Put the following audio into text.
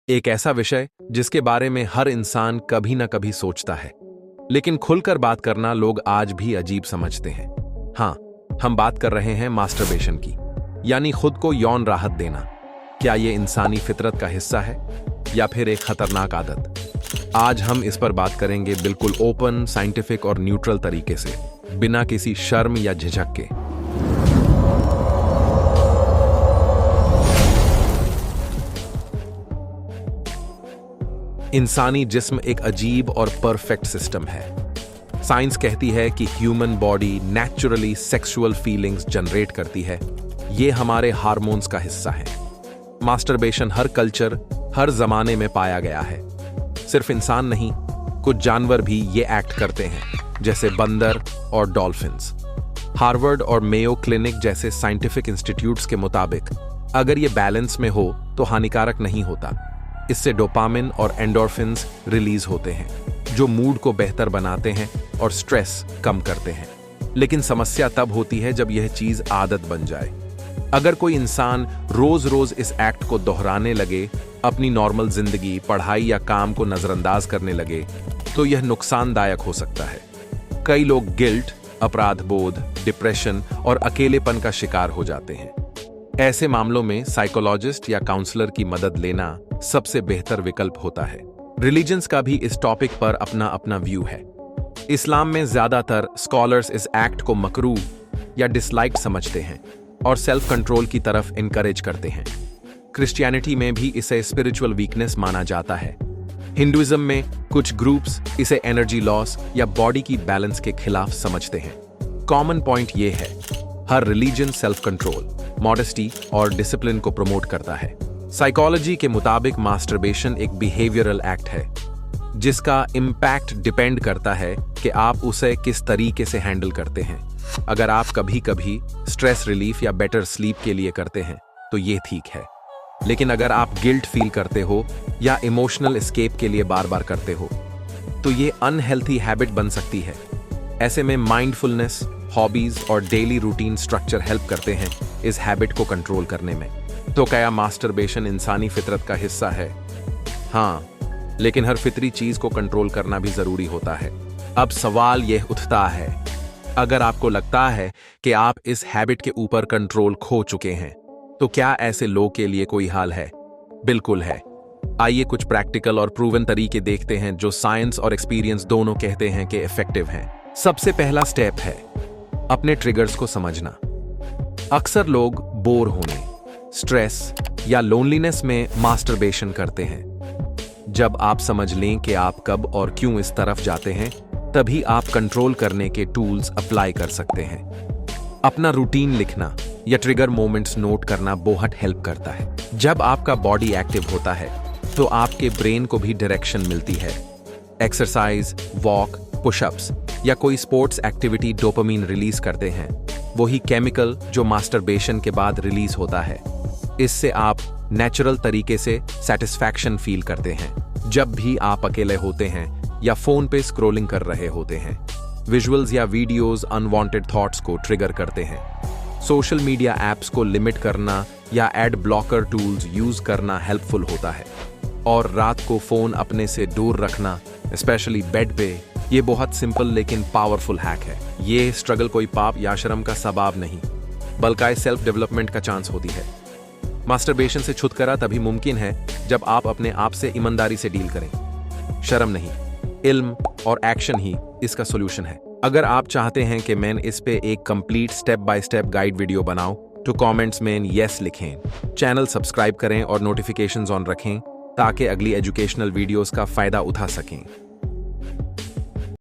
एक ऐसा विषय जिसके बारे में हर इंसान कभी ना कभी सोचता है, लेकिन खुलकर बात करना लोग आज भी अजीब समझते हैं। हाँ, हम बात कर रहे हैं मास्टरबेशन की, यानी खुद को यौन राहत देना। क्या ये इंसानी फितरत का हिस्सा है या फिर एक खतरनाक आदत? आज हम इस पर बात करेंगे बिल्कुल ओपन, साइंटिफिक और न्यूट्रल तरीके से, बिना किसी शर्म या झिझक के। इंसानी जिस्म एक अजीब और परफेक्ट सिस्टम है। साइंस कहती है कि human body naturally sexual feelings generate करती है। ये हमारे हार्मोन्स का हिस्सा है। मास्टरबेशन हर कल्चर, हर जमाने में पाया गया है। सिर्फ इंसान नहीं, कुछ जानवर भी ये एक्ट करते हैं, जैसे बंदर और डॉल्फिन्स। हार्वर्ड और मेयो क्लिनिक जैसे साइंटिफिक इंस्टीट्यूट्स के मुताबिक अगर ये बैलेंस में हो तो हानिकारक नहीं होता। इससे डोपामिन और एंडोर्फिन्स रिलीज होते हैं, जो मूड को बेहतर बनाते हैं और स्ट्रेस कम करते हैं। लेकिन समस्या तब होती है जब यह चीज आदत बन जाए। अगर कोई इंसान रोज रोज इस एक्ट को दोहराने लगे, अपनी नॉर्मल जिंदगी, पढ़ाई या काम को नजरअंदाज करने लगे, तो यह नुकसानदायक हो सकता है। कई लोग गिल्ट, अपराध बोध, डिप्रेशन और अकेलेपन का शिकार हो जाते हैं। ऐसे मामलों में साइकोलॉजिस्ट या काउंसलर की मदद लेना सबसे बेहतर विकल्प होता है। रिलीजन्स का भी इस टॉपिक पर अपना अपना व्यू है। इस्लाम में ज्यादातर स्कॉलर्स इस एक्ट को मकरूह या डिसलाइक समझते हैं और सेल्फ कंट्रोल की तरफ इनकरेज करते हैं। क्रिश्चियनिटी में भी इसे स्पिरिचुअल वीकनेस माना जाता है। हिंदुइज्म में कुछ ग्रुप्स इसे एनर्जी लॉस या बॉडी की बैलेंस के खिलाफ समझते हैं। कॉमन पॉइंट ये है, हर रिलीजन सेल्फ कंट्रोल, मॉडेस्टी और डिसिप्लिन को प्रमोट करता है। साइकोलॉजी के मुताबिक मास्टरबेशन एक बिहेवियरल एक्ट है, जिसका इम्पैक्ट डिपेंड करता है कि आप उसे किस तरीके से हैंडल करते हैं। अगर आप कभी कभी स्ट्रेस रिलीफ या बेटर स्लीप के लिए करते हैं तो ये ठीक है, लेकिन अगर आप गिल्ट फील करते हो या इमोशनल एस्केप के लिए बार बार करते हो तो ये अनहेल्थी हैबिट बन सकती है। ऐसे में माइंडफुलनेस, हॉबीज और डेली रूटीन स्ट्रक्चर हेल्प करते हैं इस हैबिट को कंट्रोल करने में। तो क्या मास्टरबेशन इंसानी फितरत का हिस्सा है? हाँ, लेकिन हर फितरी चीज को कंट्रोल करना भी जरूरी होता है। अब सवाल यह उठता है, अगर आपको लगता है कि आप इस हैबिट के ऊपर कंट्रोल खो चुके हैं, तो क्या ऐसे लोग के लिए कोई हाल है? बिल्कुल है। आइए कुछ प्रैक्टिकल और प्रूवन तरीके देखते हैं जो साइंस और एक्सपीरियंस दोनों कहते हैं कि इफेक्टिव हैं। सबसे पहला स्टेप है अपने ट्रिगर्स को समझना। अक्सर लोग बोर होने, स्ट्रेस या लोनलीनेस में मास्टरबेशन करते हैं। जब आप समझ लें कि आप कब और क्यों इस तरफ जाते हैं, तभी आप कंट्रोल करने के टूल्स अप्लाई कर सकते हैं। अपना रूटीन लिखना या ट्रिगर मोमेंट्स नोट करना बहुत हेल्प करता है। जब आपका बॉडी एक्टिव होता है तो आपके ब्रेन को भी डायरेक्शन मिलती है। एक्सरसाइज, वॉक, पुशअप्स या कोई स्पोर्ट्स एक्टिविटी डोपामिन रिलीज करते हैं, वही केमिकल जो मास्टरबेशन के बाद रिलीज होता है। इससे आप नेचुरल तरीके से सेटिस्फैक्शन फील करते हैं। जब भी आप अकेले होते हैं या फोन पे स्क्रॉलिंग कर रहे होते हैं, विजुअल्स या वीडियोस अनवांटेड थॉट्स को ट्रिगर करते हैं। सोशल मीडिया ऐप्स को लिमिट करना या एड ब्लॉकर टूल्स यूज करना हेल्पफुल होता है। और रात को फोन अपने से दूर रखना, स्पेशली बेड पे, ये बहुत सिंपल लेकिन पावरफुल हैक है। ये स्ट्रगल कोई पाप या शर्म का सबब नहीं, बल्कि सेल्फ डेवलपमेंट का चांस होती है। मास्टरबेशन से छुटकारा तभी मुमकिन है जब आप अपने आप से ईमानदारी से डील करें। शर्म नहीं, इल्म और एक्शन ही इसका सॉल्यूशन है। अगर आप चाहते हैं कि मैं इस पे एक complete step by step guide video बनाऊं, तो कमेंट्स में यस लिखें। चैनल सब्सक्राइब करें और नोटिफिकेशंस ऑन रखें ताकि अगली एजुकेशनल वीडियोस का फायदा उठा सकें।